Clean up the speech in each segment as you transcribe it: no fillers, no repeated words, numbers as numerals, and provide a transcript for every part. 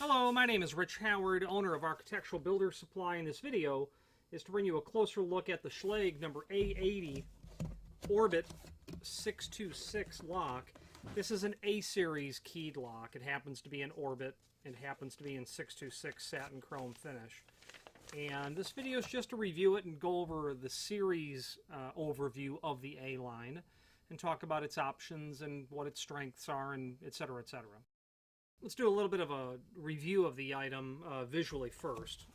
Hello, my name is Rich Howard, owner of Architectural Builder Supply, and this video is to bring you a closer look at the Schlage number A80 Orbit 626 lock. This is an A-series keyed lock. It happens to be an Orbit and happens to be in 626 satin chrome finish. And this video is just to review it and go over the series overview of the A line and talk about its options and what its strengths are, and etc., etc. Let's do a little bit of a review of the item visually first.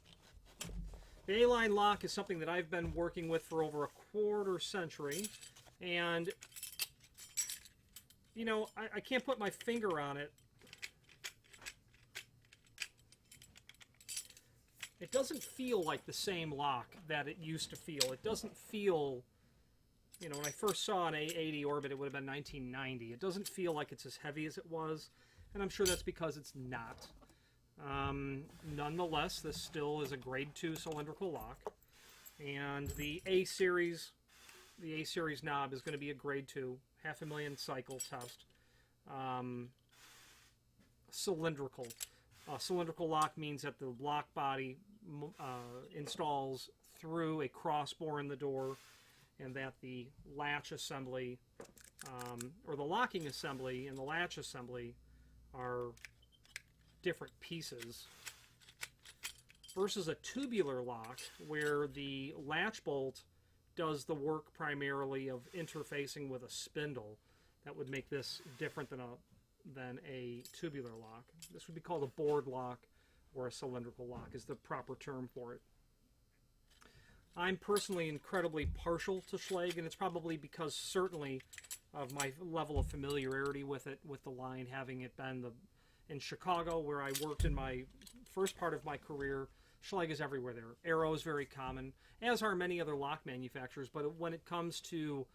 The A-line lock is something that I've been working with for over a quarter century, and you know, I can't put my finger on it. It doesn't feel like the same lock that it used to feel. It doesn't feel, you know, when I first saw an A80 Orbit, it would have been 1990. It doesn't feel like it's as heavy as it was, and I'm sure that's because it's not. Nonetheless, this still is a grade 2 cylindrical lock, and the A-series knob is going to be a grade 2, 500,000 cycle test, cylindrical. Cylindrical lock means that the lock body installs through a crossbore in the door, and that the latch assembly, or the locking assembly and the latch assembly, are different pieces, versus a tubular lock where the latch bolt does the work primarily of interfacing with a spindle. That would make this different than a tubular lock. This would be called a board lock, or a cylindrical lock is the proper term for it. I'm personally incredibly partial to Schlage, and it's probably because certainly of my level of familiarity with it, with the line, having it been in Chicago, where I worked in my first part of my career. Schlage is everywhere there. Arrow is very common, as are many other lock manufacturers, but when it comes to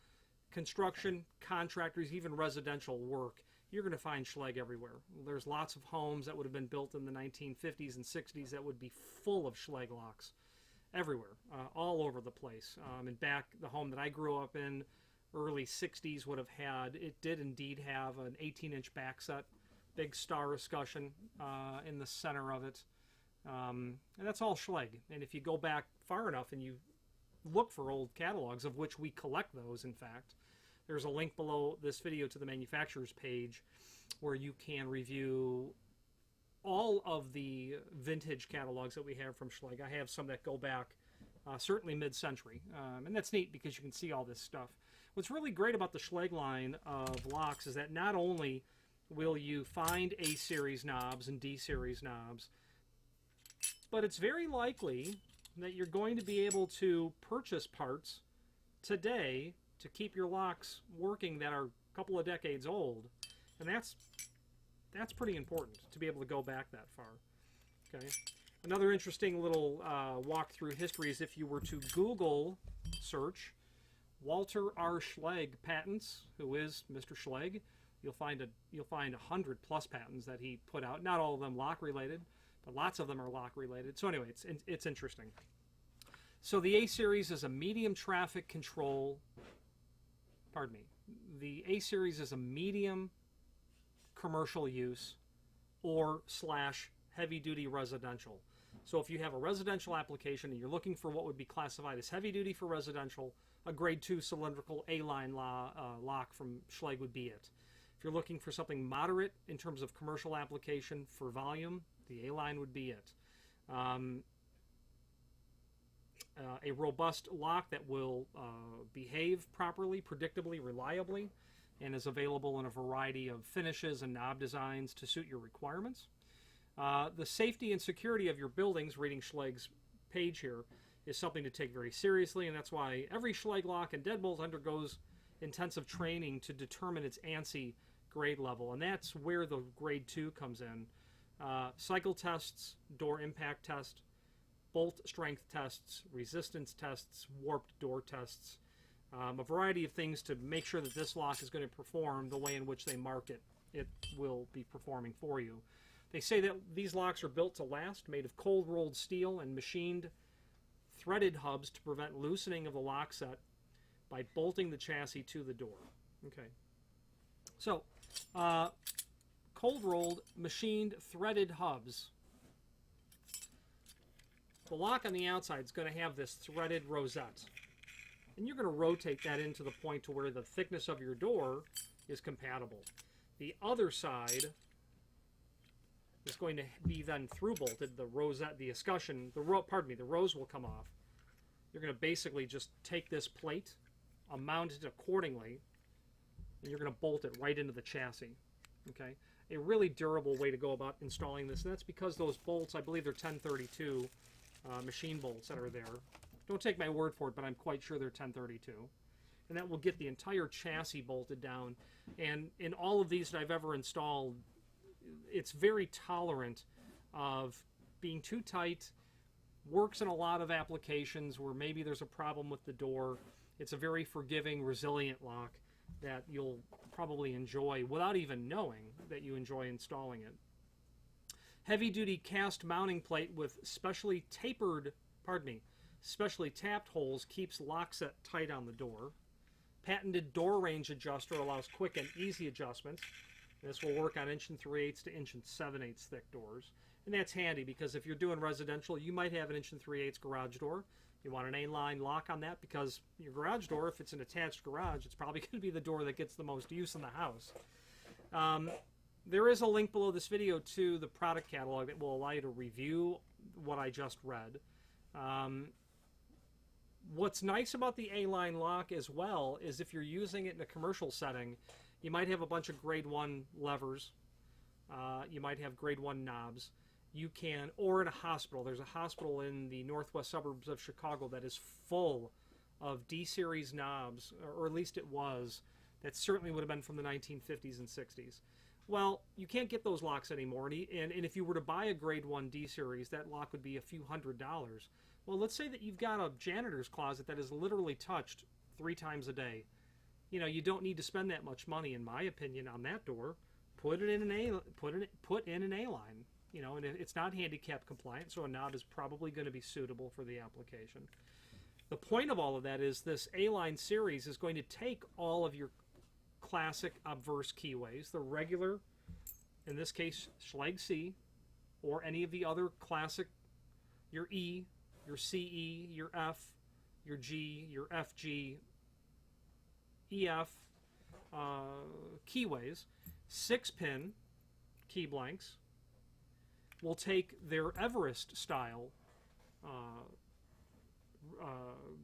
construction, contractors, even residential work, you're going to find Schlage everywhere. There's lots of homes that would have been built in the 1950s and 60s that would be full of Schlage locks everywhere, all over the place. And back, the home that I grew up in, early 60s, it did indeed have an 18-inch back set, big star escutcheon in the center of it. And that's all Schlage. And if you go back far enough and you look for old catalogs, of which we collect those, in fact, there's a link below this video to the manufacturer's page where you can review all of the vintage catalogs that we have from Schlage. I have some that go back certainly mid-century, and that's neat because you can see all this stuff. What's really great about the Schlage line of locks is that not only will you find A-series knobs and D-series knobs, but it's very likely that you're going to be able to purchase parts today to keep your locks working that are a couple of decades old, and that's pretty important to be able to go back that far. Okay. Another interesting little walk through history is if you were to Google search Walter R. Schlage patents, who is Mr. Schlage, you'll find 100 plus patents that he put out. Not all of them lock related, but lots of them are lock related. So anyway, it's interesting. So the A-series is a medium traffic control. Pardon me. The A-series is a medium commercial use or / heavy-duty residential. So if you have a residential application and you're looking for what would be classified as heavy-duty for residential, a grade 2 cylindrical A-line lock from Schlage would be it. If you're looking for something moderate in terms of commercial application for volume, the A-line would be it. A robust lock that will behave properly, predictably, reliably, and is available in a variety of finishes and knob designs to suit your requirements. The safety and security of your buildings, reading Schlage's page here, is something to take very seriously, and that's why every Schlage lock and deadbolt undergoes intensive training to determine its Ansi grade level, and that's where the grade 2 comes in. Cycle tests, door impact test, bolt strength tests, resistance tests, warped door tests, a variety of things to make sure that this lock is going to perform the way in which they mark it will be performing for you. They say that these locks are built to last, made of cold rolled steel and machined threaded hubs to prevent loosening of the lock set by bolting the chassis to the door. Okay. So, cold rolled machined threaded hubs The lock on the outside is going to have this threaded rosette. And you're going to rotate that into the point to where the thickness of your door is compatible. The other side is going to be then through bolted. The rosette, the escutcheon, the rose will come off. You're going to basically just take this plate, mount it accordingly, and you're going to bolt it right into the chassis. Okay, a really durable way to go about installing this, and that's because those bolts, I believe they're 1032 machine bolts that are there. Don't take my word for it, but I'm quite sure they're 1032. And that will get the entire chassis bolted down. And in all of these that I've ever installed, it's very tolerant of being too tight, works in a lot of applications where maybe there's a problem with the door. It's a very forgiving, resilient lock that you'll probably enjoy without even knowing that you enjoy installing it. Heavy-duty cast mounting plate with specially tapped holes keeps lock set tight on the door. Patented door range adjuster allows quick and easy adjustments. This will work on 1 3/8 to 1 7/8 thick doors. And that's handy because if you're doing residential, you might have an 1 3/8 garage door. You want an A-line lock on that because your garage door, if it's an attached garage, it's probably going to be the door that gets the most use in the house. There is a link below this video to the product catalog that will allow you to review what I just read. What's nice about the A-line lock as well is if you're using it in a commercial setting, you might have a bunch of grade 1 levers. You might have grade 1 knobs. You can, or in a hospital. There's a hospital in the northwest suburbs of Chicago that is full of D-series knobs, or at least it was. That certainly would have been from the 1950s and 60s. Well, you can't get those locks anymore, and if you were to buy a grade 1 D-series, that lock would be a few $100s. Well, let's say that you've got a janitor's closet that is literally touched 3 times a day. You know, you don't need to spend that much money, in my opinion, on that door. Put in an A-line. You know, and it's not handicap compliant, so a knob is probably going to be suitable for the application. The point of all of that is this A-line series is going to take all of your classic obverse keyways, the regular, in this case, Schlage C, or any of the other classic, your E, your CE, your F, your G, your FG, EF keyways, 6-pin key blanks. We'll take their Everest style,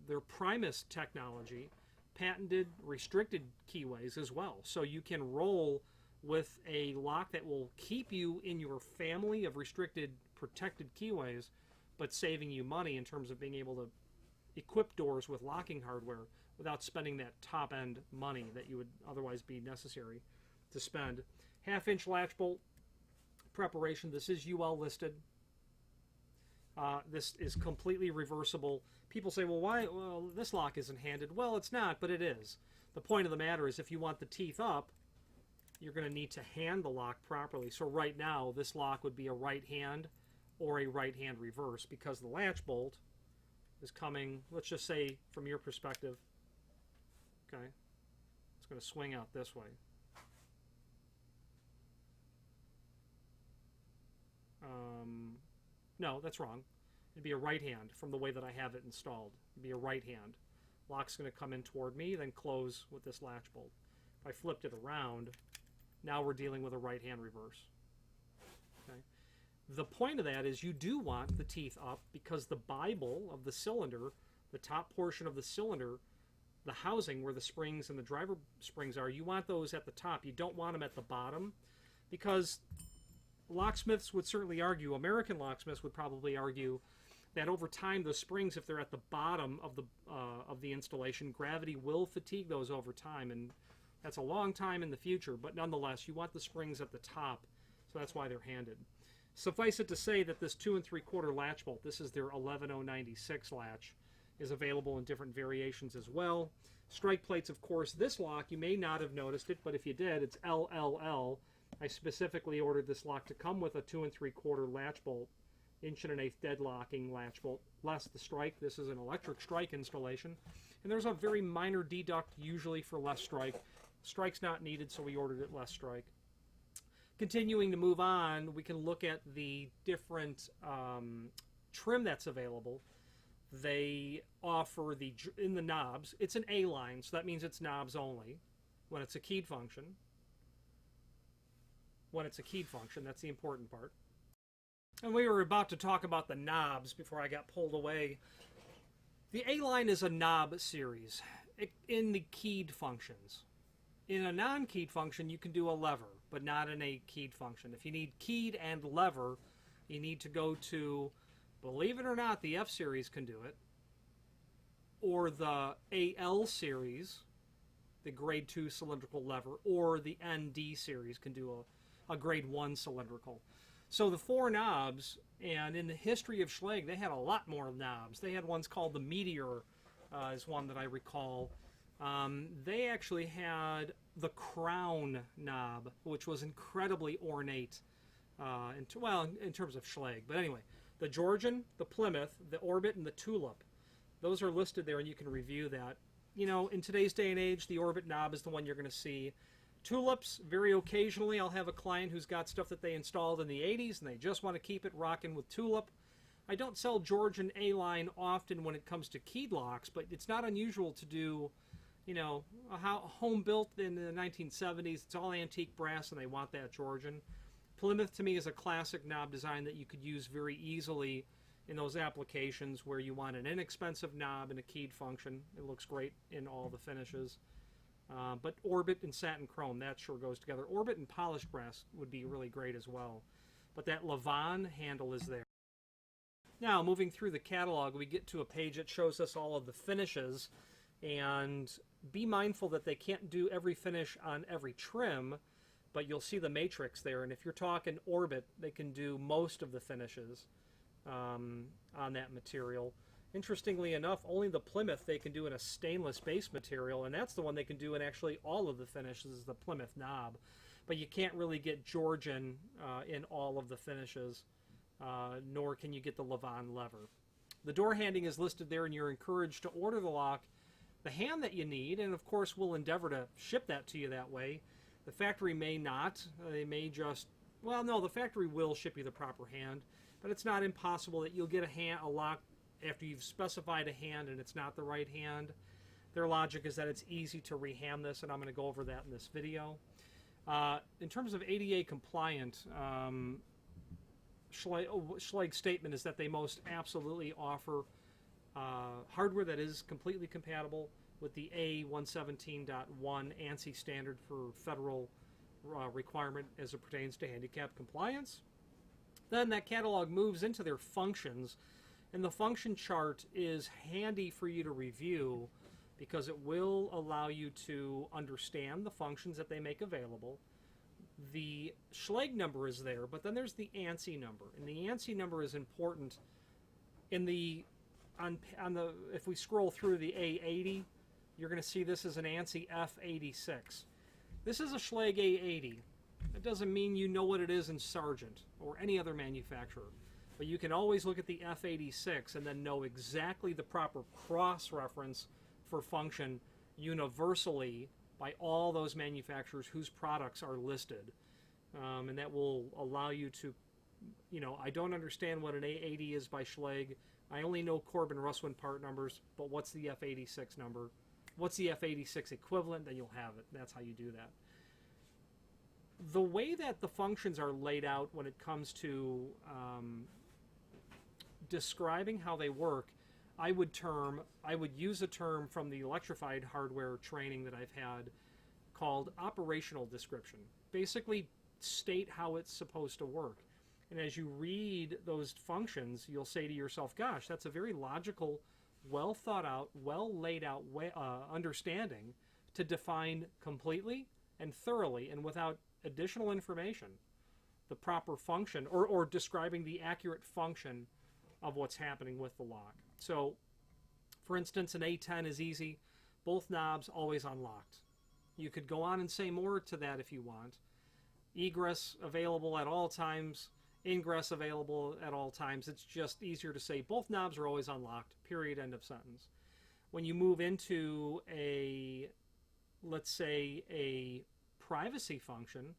their Primus technology, patented restricted keyways as well. So you can roll with a lock that will keep you in your family of restricted protected keyways, but saving you money in terms of being able to equip doors with locking hardware without spending that top-end money that you would otherwise be necessary to spend. 1/2-inch latch bolt preparation. This is UL listed. This is completely reversible. People say, well, why? Well, this lock isn't handed. Well, it's not, but it is. The point of the matter is if you want the teeth up, you're going to need to hand the lock properly. So right now, this lock would be a right hand or a right hand reverse because the latch bolt is coming, let's just say from your perspective, okay, it's going to swing out this way. No, that's wrong. It'd be a right hand from the way that I have it installed. It'd be a right hand. Lock's going to come in toward me, then close with this latch bolt. If I flipped it around, now we're dealing with a right hand reverse. Okay. The point of that is you do want the teeth up because the Bible of the cylinder, the top portion of the cylinder, the housing where the springs and the driver springs are, you want those at the top. You don't want them at the bottom because locksmiths would certainly argue, American locksmiths would probably argue that over time the springs, if they're at the bottom of the installation, gravity will fatigue those over time, and that's a long time in the future, but nonetheless you want the springs at the top, so that's why they're handed. Suffice it to say that this 2 3/4 latch bolt, this is their 11096 latch, is available in different variations as well. Strike plates, of course, this lock, you may not have noticed it, but if you did, it's LLL. I specifically ordered this lock to come with a 2 3/4 latch bolt, 1 1/8 deadlocking latch bolt, less the strike. This is an electric strike installation. And there's a very minor deduct usually for less strike. Strike's not needed, so we ordered it less strike. Continuing to move on, we can look at the different trim that's available, they offer in the knobs, it's an A line, so that means it's knobs only when it's a keyed function. When it's a keyed function, that's the important part. And we were about to talk about the knobs before I got pulled away. The A-line is a knob series in the keyed functions. In a non-keyed function, you can do a lever, but not in a keyed function. If you need keyed and lever, you need to go to, believe it or not, the F series can do it, or the AL series, the grade 2 cylindrical lever, or the ND series can do a grade 1 cylindrical. So the 4 knobs, and in the history of Schlage, they had a lot more knobs. They had ones called the Meteor, is one that I recall. They actually had the Crown knob, which was incredibly ornate, in terms of Schlage. But anyway, the Georgian, the Plymouth, the Orbit, and the Tulip. Those are listed there, and you can review that. You know, in today's day and age, the Orbit knob is the one you're going to see. Tulips, very occasionally, I'll have a client who's got stuff that they installed in the 80s and they just want to keep it rocking with Tulip. I don't sell Georgian A-line often when it comes to keyed locks, but it's not unusual to do, you know, a home built in the 1970s. It's all antique brass and they want that Georgian. Plymouth, to me, is a classic knob design that you could use very easily in those applications where you want an inexpensive knob in a keyed function. It looks great in all the finishes. But Orbit and satin chrome, that sure goes together. Orbit and polished brass would be really great as well. But that Lavon handle is there. Now, moving through the catalog, we get to a page that shows us all of the finishes. And be mindful that they can't do every finish on every trim, but you'll see the matrix there. And if you're talking Orbit, they can do most of the finishes on that material. Interestingly enough, only the Plymouth they can do in a stainless base material, and that's the one they can do in actually all of the finishes, is the Plymouth knob. But you can't really get Georgian in all of the finishes, nor can you get the Lavon lever. The door handing is listed there, and you're encouraged to order the lock, the hand that you need, and of course we'll endeavor to ship that to you that way. The factory may not. They may just, well, no, the factory will ship you the proper hand, but it's not impossible that you'll get a lock after you've specified a hand and it's not the right hand. Their logic is that it's easy to reham this, and I'm going to go over that in this video. In terms of ADA compliant, Schlage's statement is that they most absolutely offer hardware that is completely compatible with the A117.1 Ansi standard for federal requirement as it pertains to handicap compliance. Then that catalog moves into their functions. And the function chart is handy for you to review because it will allow you to understand the functions that they make available. The Schlage number is there, but then there's the Ansi number. And the Ansi number is important in the if we scroll through the A80, you're going to see this is an Ansi F86. This is a Schlage A80. That doesn't mean you know what it is in Sargent or any other manufacturer. But you can always look at the F86 and then know exactly the proper cross-reference for function universally by all those manufacturers whose products are listed. And that will allow you to, you know, I don't understand what an A80 is by Schlage. I only know Corbin Russwin part numbers, but what's the F86 number? What's the F86 equivalent? Then you'll have it. That's how you do that. The way that the functions are laid out when it comes to describing how they work, I would use a term from the electrified hardware training that I've had called operational description. Basically state how it's supposed to work. And as you read those functions, you'll say to yourself, gosh, that's a very logical, well thought out, well laid out understanding to define completely and thoroughly and without additional information the proper function or describing the accurate function of what's happening with the lock. So, for instance, an A10 is easy. Both knobs always unlocked. You could go on and say more to that if you want. Egress available at all times. Ingress available at all times. It's just easier to say both knobs are always unlocked, period, end of sentence. When you move into a, let's say, a privacy function,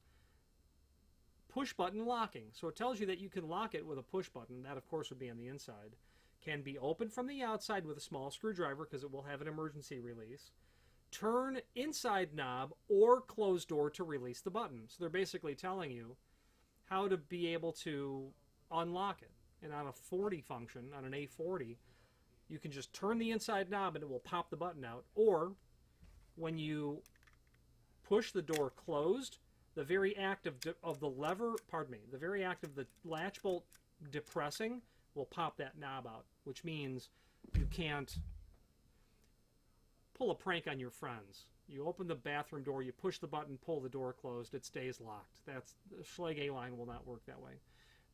push button locking. So it tells you that you can lock it with a push button. That, of course, would be on the inside. Can be opened from the outside with a small screwdriver because it will have an emergency release. Turn inside knob or close door to release the button. So they're basically telling you how to be able to unlock it. And on a 40 function, on an A40, you can just turn the inside knob and it will pop the button out. Or when you push the door closed, the very act of the lever, the very act of the latch bolt depressing will pop that knob out, which means you can't pull a prank on your friends. You open the bathroom door, you push the button, pull the door closed, it stays locked. That's the Schlage A line will not work that way.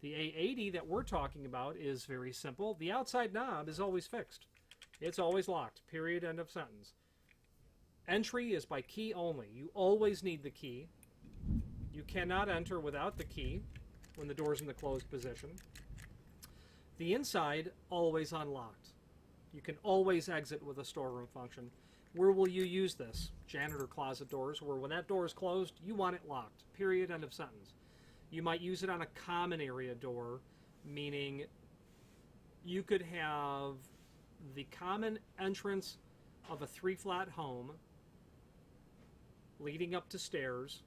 The A80 that we're talking about is very simple. The outside knob is always fixed. It's always locked. Period. End of sentence. Entry is by key only. You always need the key. You cannot enter without the key when the door's in the closed position. The inside, always unlocked. You can always exit with a storeroom function. Where will you use this? Janitor closet doors, where when that door is closed, you want it locked. Period. End of sentence. You might use it on a common area door, meaning you could have the common entrance of a 3-flat home leading up to stairs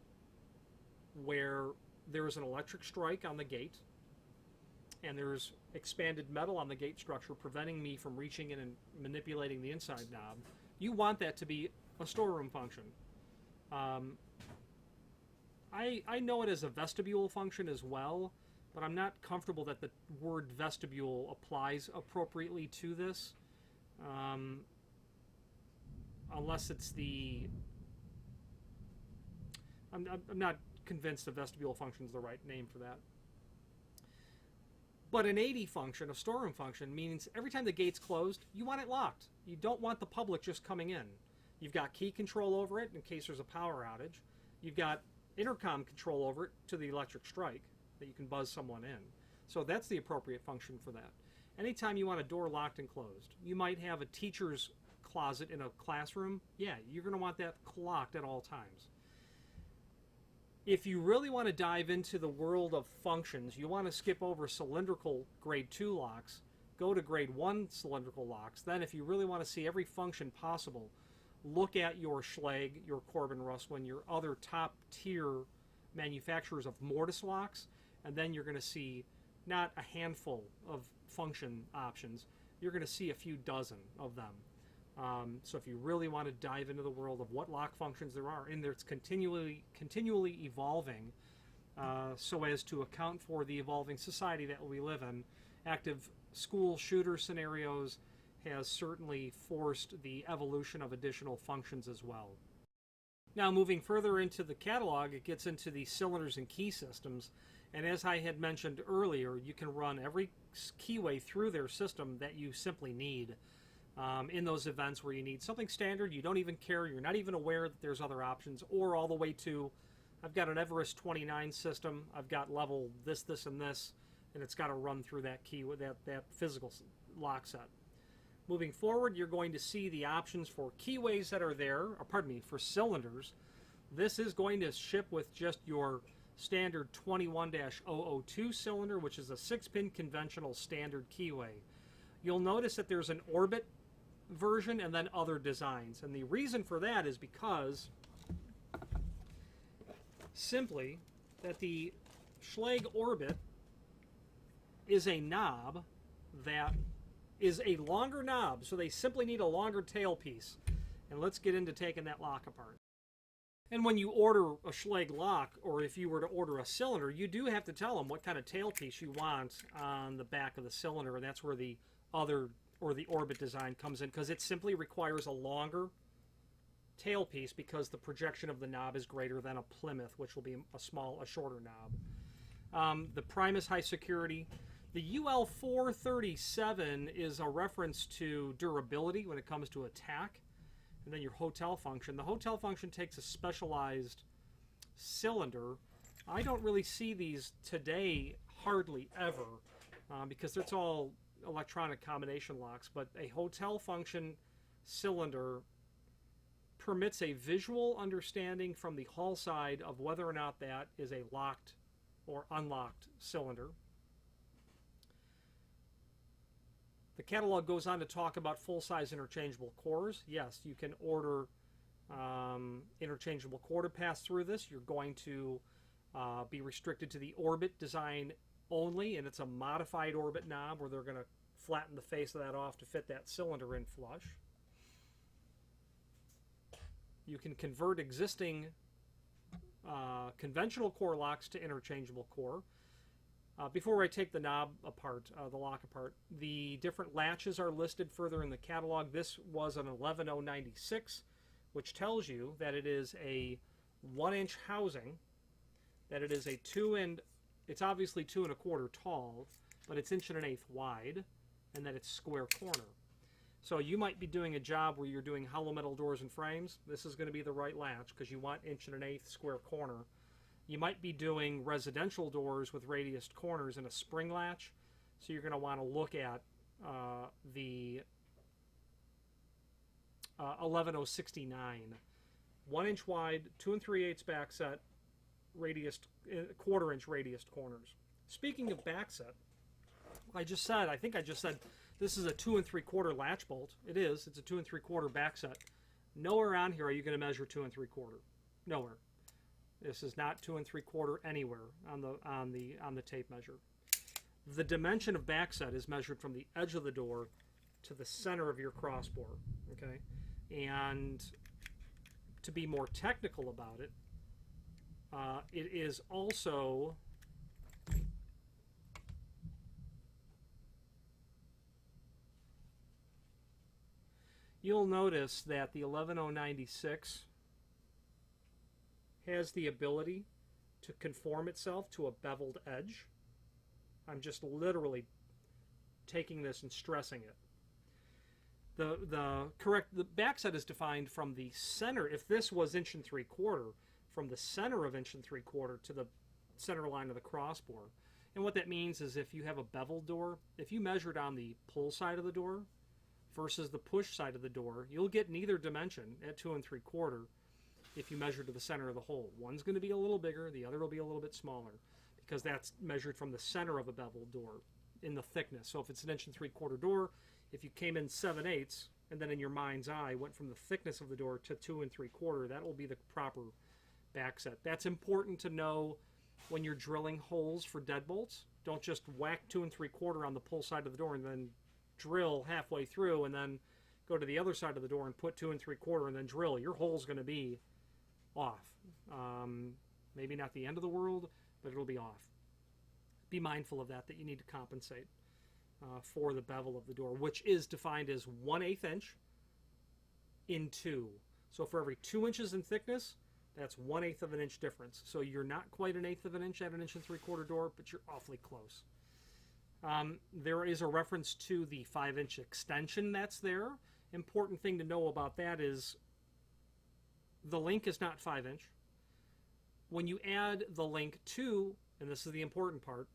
where there is an electric strike on the gate and there's expanded metal on the gate structure preventing me from reaching in and manipulating the inside knob. You want that to be a storeroom function. I know it as a vestibule function as well, but I'm not comfortable that the word vestibule applies appropriately to this, unless it's the... I'm not convinced the vestibule function is the right name for that. But an 80 function, a storeroom function, means every time the gate's closed, you want it locked. You don't want the public just coming in. You've got key control over it in case there's a power outage. You've got intercom control over it to the electric strike that you can buzz someone in. So that's the appropriate function for that. Anytime you want a door locked and closed, you might have a teacher's closet in a classroom. Yeah, you're going to want that locked at all times. If you really want to dive into the world of functions, you want to skip over cylindrical grade 2 locks, go to grade 1 cylindrical locks. Then if you really want to see every function possible, look at your Schlage, your Corbin Russwin, your other top tier manufacturers of mortise locks, and then you're going to see not a handful of function options, you're going to see a few dozen of them. So if you really want to dive into the world of what lock functions there are, and it's continually evolving so as to account for the evolving society that we live in, active school shooter scenarios has certainly forced the evolution of additional functions as well. Now moving further into the catalog, it gets into the cylinders and key systems, and as I had mentioned earlier, you can run every keyway through their system that you simply need. In those events where you need something standard, you don't even care, you're not even aware that there's other options, or all the way to, I've got an Everest 29 system, I've got level this, this, and this, and it's got to run through that key with that physical lock set. Moving forward, you're going to see the options for keyways that are there, or pardon me, for cylinders. This is going to ship with just your standard 21-002 cylinder, which is a 6-pin conventional standard keyway. You'll notice that there's an orbit version and then other designs, and the reason for that is because simply that the Schlage Orbit is a knob that is a longer knob, so they simply need a longer tailpiece. And let's get into taking that lock apart. And when you order a Schlage lock, or if you were to order a cylinder, you do have to tell them what kind of tailpiece you want on the back of the cylinder, and that's where the other or the orbit design comes in, because it simply requires a longer tailpiece because the projection of the knob is greater than a Plymouth, which will be a shorter knob. The Primus high security. The UL437 is a reference to durability when it comes to attack. And then your hotel function. The hotel function takes a specialized cylinder. I don't really see these today hardly ever because it's all electronic combination locks, but a hotel function cylinder permits a visual understanding from the hull side of whether or not that is a locked or unlocked cylinder. The catalog goes on to talk about full-size interchangeable cores. Yes, you can order interchangeable core to pass through this. You're going to be restricted to the orbit design only, and it's a modified orbit knob where they're going to flatten the face of that off to fit that cylinder in flush. You can convert existing conventional core locks to interchangeable core. Before I take the knob apart, the lock apart, the different latches are listed further in the catalog. This was an 11096, which tells you that it is a 1-inch housing, that it is a it's obviously 2 1/4 tall, but it's 1 1/8 wide, and that it's square corner. So you might be doing a job where you're doing hollow metal doors and frames. This is going to be the right latch because you want 1 1/8 square corner. You might be doing residential doors with radiused corners and a spring latch, so you're going to want to look at the 11069. 1-inch wide, 2 3/8 back set, radiused, 1/4 inch radiused corners. Speaking of back set, I think I just said this is a 2 3/4 latch bolt. It is. It's a 2 3/4 back set. Nowhere on here are you going to measure 2 3/4. Nowhere. This is not 2 3/4 anywhere on the tape measure. The dimension of back set is measured from the edge of the door to the center of your crossbore. Okay, and to be more technical about it, it is also you'll notice that the 11096 has the ability to conform itself to a beveled edge. I'm just literally taking this and stressing it. The back set is defined from the center. If this was 1 3/4, from the center of 1 3/4 to the center line of the crossbore. And what that means is if you have a beveled door, if you measured on the pull side of the door versus the push side of the door, you'll get neither dimension at 2 3/4 if you measure to the center of the hole. One's going to be a little bigger, the other will be a little bit smaller, because that's measured from the center of a beveled door in the thickness. So if it's an 1 3/4 door, if you came in 7/8 and then in your mind's eye went from the thickness of the door to 2 3/4, that will be the proper back set. That's important to know when you're drilling holes for deadbolts. Don't just whack 2 3/4 on the pull side of the door and then drill halfway through and then go to the other side of the door and put 2 3/4 and then drill. Your hole's going to be off. Maybe not the end of the world, but it'll be off. Be mindful of that you need to compensate for the bevel of the door, which is defined as 1/8 inch in 2. So for every 2 inches in thickness, that's 1/8 of an inch difference. So you're not quite 1/8 of an inch at an 1 3/4 door, but you're awfully close. There is a reference to the 5-inch extension that's there. Important thing to know about that is the link is not 5-inch. When you add the link to, and this is the important part,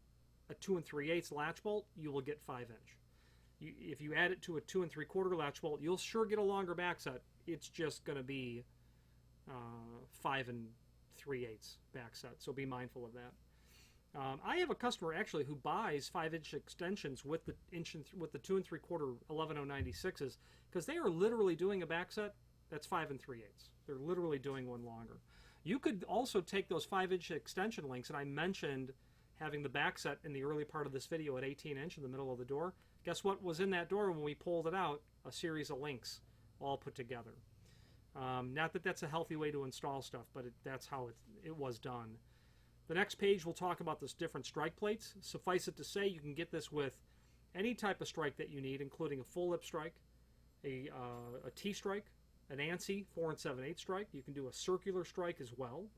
a 2 3/8 latch bolt, you will get 5-inch. If you add it to a 2 3/4 latch bolt, you'll sure get a longer back set. It's just going to be 5 3/8 back set, so be mindful of that. I have a customer actually who buys 5-inch extensions with the 2 3/4 11096s because they are literally doing a back set that's 5 3/8. They're literally doing one longer. You could also take those 5-inch extension links, and I mentioned having the back set in the early part of this video at 18-inch in the middle of the door. Guess what was in that door when we pulled it out? A series of links all put together. Not that that's a healthy way to install stuff, but that's how it was done. The next page will talk about the different strike plates. Suffice it to say, you can get this with any type of strike that you need, including a full lip strike, a T-strike, an Ansi 4 7/8 strike. You can do a circular strike as well.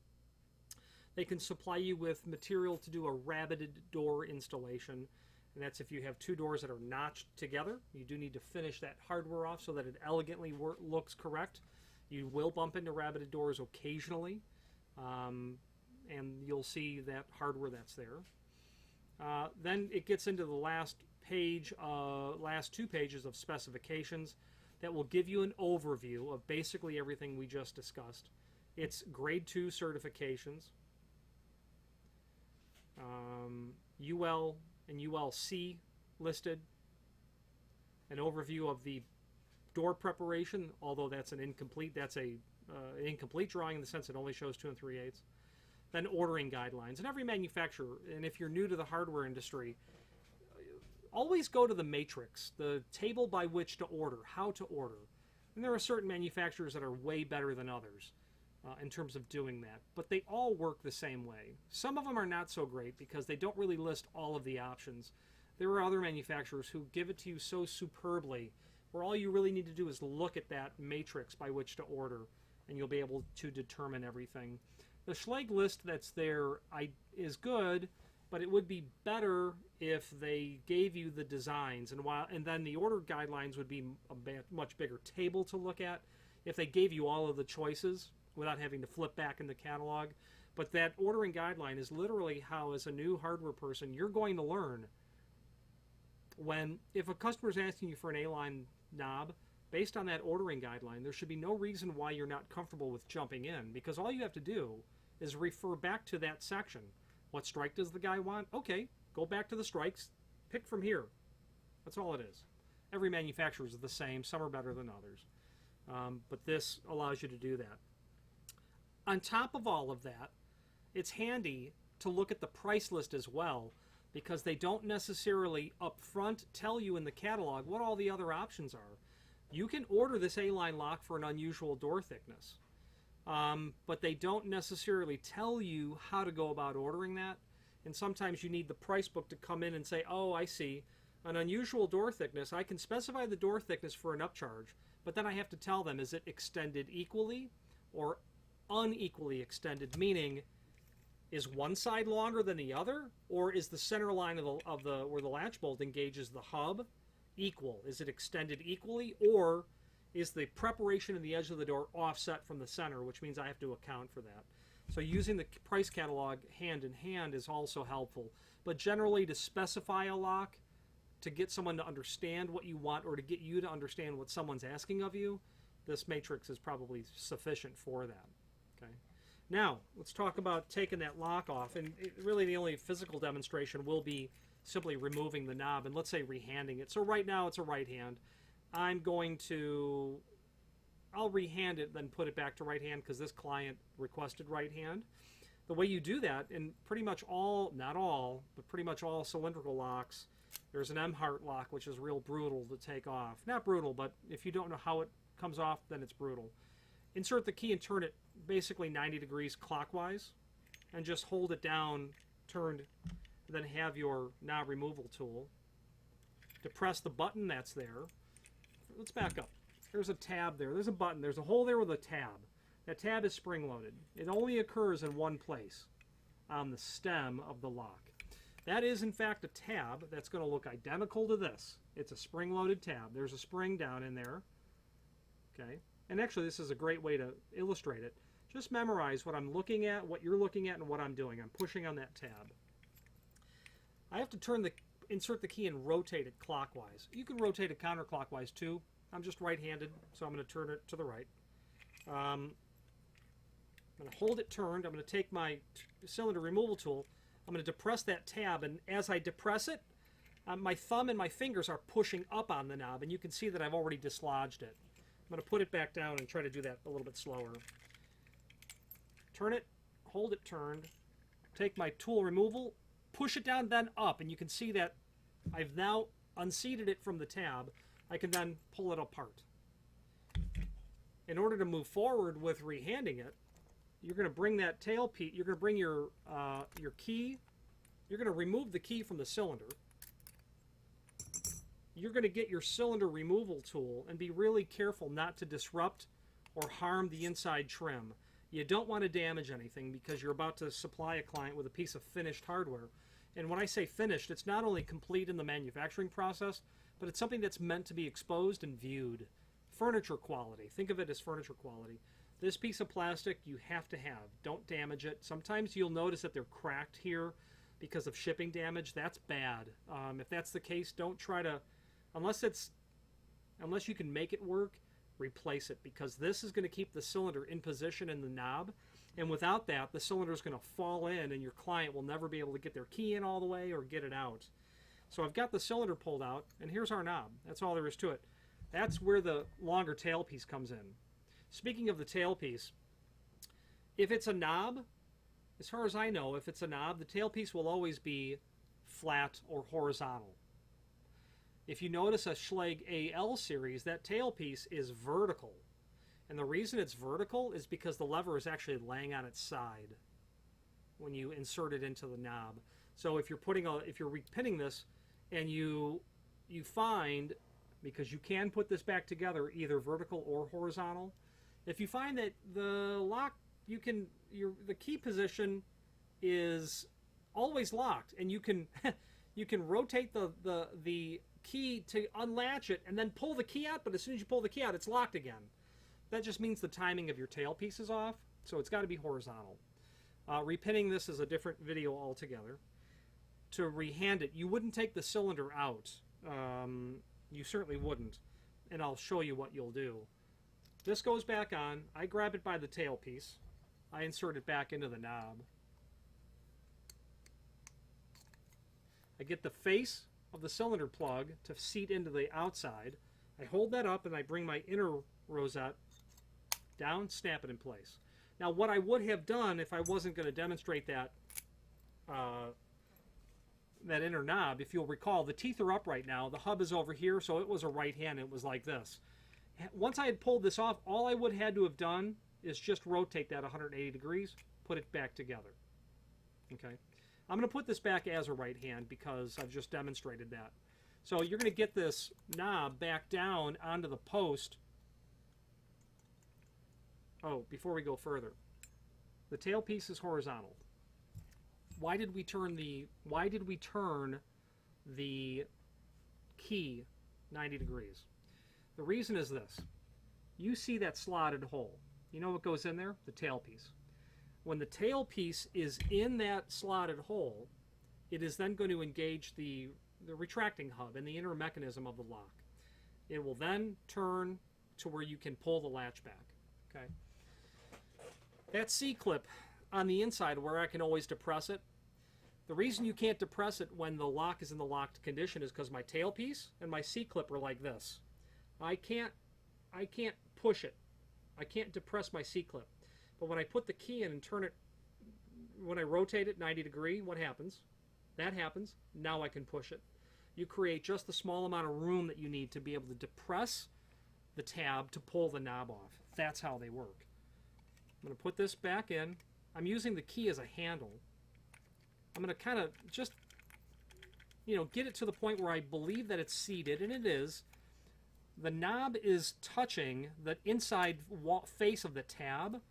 They can supply you with material to do a rabbited door installation, and that's if you have two doors that are notched together. You do need to finish that hardware off so that it elegantly looks correct. You will bump into rabbited doors occasionally, and you'll see that hardware that's there. Then it gets into the last two pages of specifications that will give you an overview of basically everything we just discussed. It's grade 2 certifications. UL and ULC listed, an overview of the door preparation, although that's an incomplete, that's a incomplete drawing in the sense it only shows 2 3/8. Then ordering guidelines. And every manufacturer, and if you're new to the hardware industry, always go to the matrix, the table by which to order, how to order. And there are certain manufacturers that are way better than others in terms of doing that. But they all work the same way. Some of them are not so great because they don't really list all of the options. There are other manufacturers who give it to you so superbly where all you really need to do is look at that matrix by which to order and you'll be able to determine everything. The Schlage list that's there is good, but it would be better if they gave you the designs, and then the order guidelines would be a much bigger table to look at if they gave you all of the choices without having to flip back in the catalog. But that ordering guideline is literally how, as a new hardware person, you're going to learn if a customer is asking you for an A-line knob, based on that ordering guideline, there should be no reason why you're not comfortable with jumping in, because all you have to do is refer back to that section. What strike does the guy want? Okay, go back to the strikes, pick from here. That's all it is. Every manufacturer is the same. Some are better than others. But this allows you to do that. On top of all of that, it's handy to look at the price list as well, because they don't necessarily up front tell you in the catalog what all the other options are. You can order this A-line lock for an unusual door thickness, but they don't necessarily tell you how to go about ordering that. And sometimes you need the price book to come in and say, oh, I see, an unusual door thickness, I can specify the door thickness for an upcharge, but then I have to tell them, is it extended equally or unequally extended, meaning is one side longer than the other, or is the center line of the where the latch bolt engages the hub equal? Is it extended equally, or is the preparation of the edge of the door offset from the center, which means I have to account for that. So using the price catalog hand in hand is also helpful. But generally, to specify a lock, to get someone to understand what you want, or to get you to understand what someone's asking of you, this matrix is probably sufficient for that. Okay. Now, let's talk about taking that lock off. And really the only physical demonstration will be simply removing the knob and, let's say, rehanding it. So right now it's a right hand. I'll rehand it, then put it back to right hand because this client requested right hand. The way you do that, in pretty much all, not all, but pretty much all cylindrical locks, there's an M-Heart lock, which is real brutal to take off. Not brutal, but if you don't know how it comes off, then it's brutal. Insert the key and turn it basically 90 degrees clockwise, and just hold it down, turned, then have your knob removal tool. Depress the button that's there. Let's back up. There's a tab there. There's a button. There's a hole there with a tab. That tab is spring-loaded. It only occurs in one place, on the stem of the lock. That is, in fact, a tab that's going to look identical to this. It's a spring-loaded tab. There's a spring down in there. Okay. And actually, this is a great way to illustrate it. Just memorize what I'm looking at, what you're looking at, and what I'm doing. I'm pushing on that tab. I have to insert the key and rotate it clockwise. You can rotate it counterclockwise too. I'm just right-handed, so I'm going to turn it to the right. I'm going to hold it turned. I'm going to take my cylinder removal tool. I'm going to depress that tab, and as I depress it, my thumb and my fingers are pushing up on the knob, and you can see that I've already dislodged it. I'm going to put it back down and try to do that a little bit slower. Turn it, hold it turned, take my tool removal, push it down, then up, and you can see that I've now unseated it from the tab. I can then pull it apart. In order to move forward with rehanding it, you're going to bring that tail piece, you're going to bring your key, you're going to remove the key from the cylinder. You're going to get your cylinder removal tool and be really careful not to disrupt or harm the inside trim. You don't want to damage anything because you're about to supply a client with a piece of finished hardware. And when I say finished, it's not only complete in the manufacturing process, but it's something that's meant to be exposed and viewed. Furniture quality. Think of it as furniture quality. This piece of plastic you have to have. Don't damage it. Sometimes you'll notice that they're cracked here because of shipping damage. That's bad. If that's the case, don't try to, unless you can make it work, replace it, because this is going to keep the cylinder in position in the knob. And without that, the cylinder is going to fall in and your client will never be able to get their key in all the way or get it out. So I've got the cylinder pulled out, and here's our knob. That's all there is to it. That's where the longer tailpiece comes in. Speaking of the tailpiece, if it's a knob, as far as I know, if it's a knob, the tailpiece will always be flat or horizontal. If you notice a Schlage AL series, that tailpiece is vertical. And the reason it's vertical is because the lever is actually laying on its side when you insert it into the knob. So if you're repinning this and you find, because you can put this back together either vertical or horizontal, if you find that the lock, the key position is always locked, and you can you can rotate the key to unlatch it and then pull the key out, but as soon as you pull the key out, it's locked again. That just means the timing of your tailpiece is off, so it's got to be horizontal. Repinning this is a different video altogether. To rehand it, you wouldn't take the cylinder out. You certainly wouldn't, and I'll show you what you'll do. This goes back on. I grab it by the tailpiece. I insert it back into the knob. I get the face of the cylinder plug to seat into the outside. I hold that up and I bring my inner rosette down, snap it in place. Now what I would have done if I wasn't going to demonstrate that that inner knob, if you'll recall, the teeth are up right now, the hub is over here, so it was a right hand, it was like this. Once I had pulled this off, all I would have had to have done is just rotate that 180 degrees, put it back together. Okay, I'm going to put this back as a right hand because I've just demonstrated that. So you're going to get this knob back down onto the post. Oh, before we go further, the tailpiece is horizontal. Why did we turn the key 90 degrees? The reason is this. You see that slotted hole. You know what goes in there? The tailpiece. When the tailpiece is in that slotted hole, it is then going to engage the retracting hub and the inner mechanism of the lock. It will then turn to where you can pull the latch back. Okay. That C-clip on the inside where I can always depress it, the reason you can't depress it when the lock is in the locked condition is because my tailpiece and my C-clip are like this. I can't push it. I can't depress my C-clip. But when I put the key in and turn it, when I rotate it 90 degree, what happens? That happens. Now I can push it. You create just the small amount of room that you need to be able to depress the tab to pull the knob off. That's how they work. I'm going to put this back in. I'm using the key as a handle. I'm going to kind of just, get it to the point where I believe that it's seated, and it is. The knob is touching the inside face of the tab.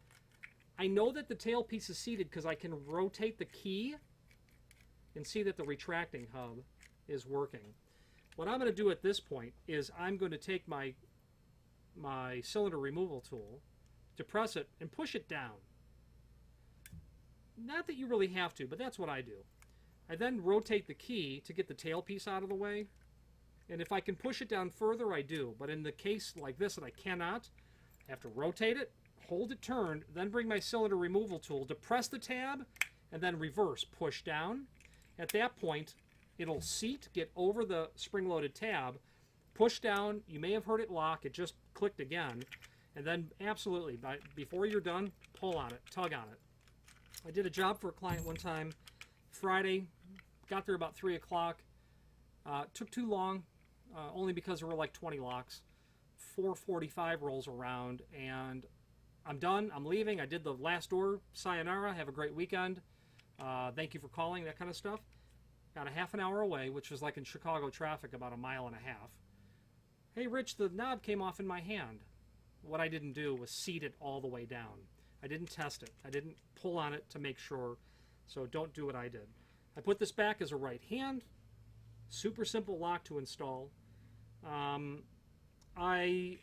I know that the tailpiece is seated because I can rotate the key and see that the retracting hub is working. What I'm going to do at this point is I'm going to take my cylinder removal tool, depress it, and push it down. Not that you really have to, but that's what I do. I then rotate the key to get the tailpiece out of the way, and if I can push it down further, I do. But in the case like this that I cannot, I have to rotate it, hold it turned, then bring my cylinder removal tool, depress the tab, and then reverse, push down. At that point, it'll seat, get over the spring-loaded tab, push down. You may have heard it lock. It just clicked again. And then absolutely, before you're done, pull on it, tug on it. I did a job for a client one time, Friday, got there about 3 o'clock. Took too long, only because there were like 20 locks. 4:45 rolls around, and I'm done. I'm leaving. I did the last door. Sayonara. Have a great weekend. Thank you for calling, that kind of stuff. Got a half an hour away, which was like in Chicago traffic, about 1.5 miles. Hey, Rich, the knob came off in my hand. What I didn't do was seat it all the way down. I didn't test it. I didn't pull on it to make sure, so don't do what I did. I put this back as a right hand. Super simple lock to install. I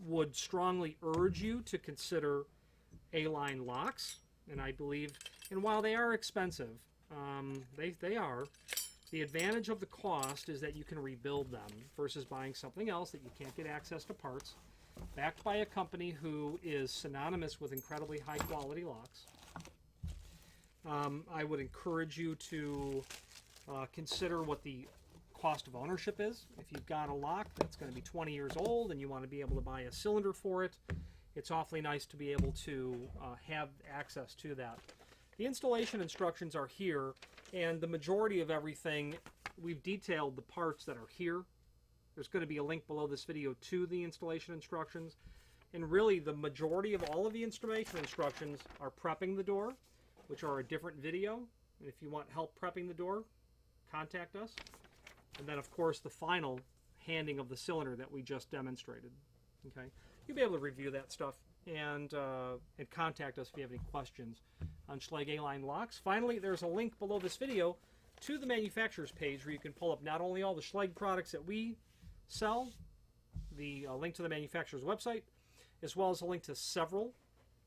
would strongly urge you to consider A-line locks, and I believe, and while they are expensive, they are, the advantage of the cost is that you can rebuild them versus buying something else that you can't get access to parts. backed by a company who is synonymous with incredibly high quality locks. I would encourage you to consider what the cost of ownership is. If you've got a lock that's going to be 20 years old and you want to be able to buy a cylinder for it, it's awfully nice to be able to have access to that. The installation instructions are here, and the majority of everything, we've detailed the parts that are here. There's going to be a link below this video to the installation instructions. And really, the majority of all of the installation instructions are prepping the door, which are a different video. And if you want help prepping the door, contact us. And then, of course, the final handing of the cylinder that we just demonstrated. Okay, you'll be able to review that stuff and contact us if you have any questions on Schlage A-line locks. Finally, there's a link below this video to the manufacturer's page where you can pull up not only all the Schlage products that we sell, the link to the manufacturer's website, as well as a link to several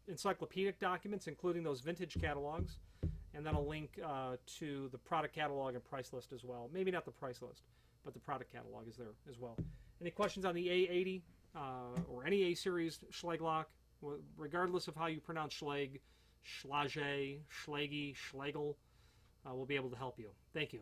encyclopedic documents, including those vintage catalogs, and then a link to the product catalog and price list as well. Maybe not the price list, but the product catalog is there as well. Any questions on the A80 or any A-series Schlage lock? Regardless of how you pronounce Schlage, Schlage, Schlage, Schlegel, we'll be able to help you. Thank you.